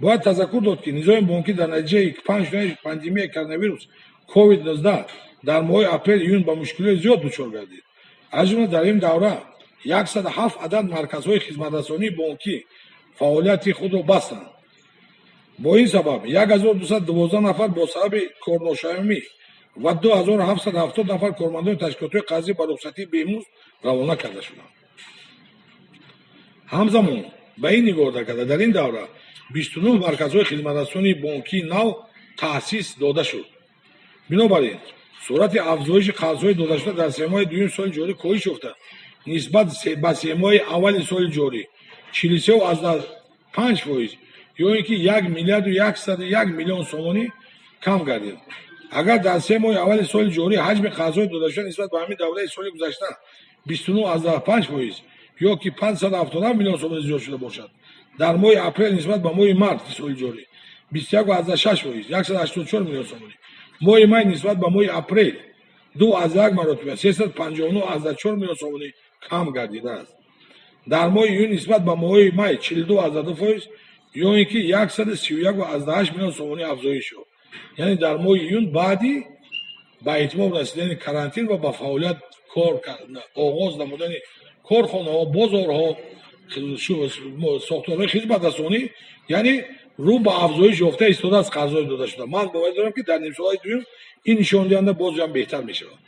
бояд тазаккур дод ки низоми бонкӣ дар натиҷаи пандемияи коронавирус COVID-19 дар моҳи апрел-июн ба мушкилиҳои зиёд дучор гардид. аз ҷумла дар ин давра 107 адад марказҳои хизматрасонии бонкӣ фаъолияти худро бастанд. бо ин сабаб 1212 нафар бо сабаби корношоямӣ ва 2770 нафар кормандони ташкилотҳои қарзӣ ба рухсатии бемузд равона карда шуданд. ҳамзамон ба ин нигоҳ карда дар ин давра 29 марказҳои хизматрасонии бонкии нав таъсис дода шуд. бинобар ин суръати афзоиши қарзҳои додашуда дар се моҳи дуюми соли ҷорӣ коҳиш ёфта нисбат ба се моҳи аввали соли ҷорӣ 43.5%, ё ин ки 1 миллиарду 101 миллион сомонӣ кам гардид. агар дар се моҳи аввали соли ҷорӣ ҳаҷми қарзҳои додашуда нисбат ба ҳамин давраи соли гузашта 29.5%, ё ки 577 миллион сомонӣ зиёд шуда бошад, дар моҳи апрел нисбат ба моҳи март соли ҷорӣ 21.6%, 184 миллион сомонӣ, моҳи май нисбат ба моҳи апрел 2.1 маротиба 359.4 миллион сомонӣ кам гардидааст. дар моҳи июн нисбат ба моҳи май 42.2%, ё ин ки 131.8 миллион сомонӣ афзоиш ёфт. яъне дар моҳи июн баъди ба итмом расидани карантин ва ба фаъолият оғоз намудани корхонаҳо, бозорҳо, сохторҳои хизматрасонӣ, яъне рӯ ба афзоиш ёфта истодааст қарзҳои дода шуда. ман боварӣ дорам ки дар нимсоати дуюм ин нишондиҳанда боз ҳам беҳтар мешавад.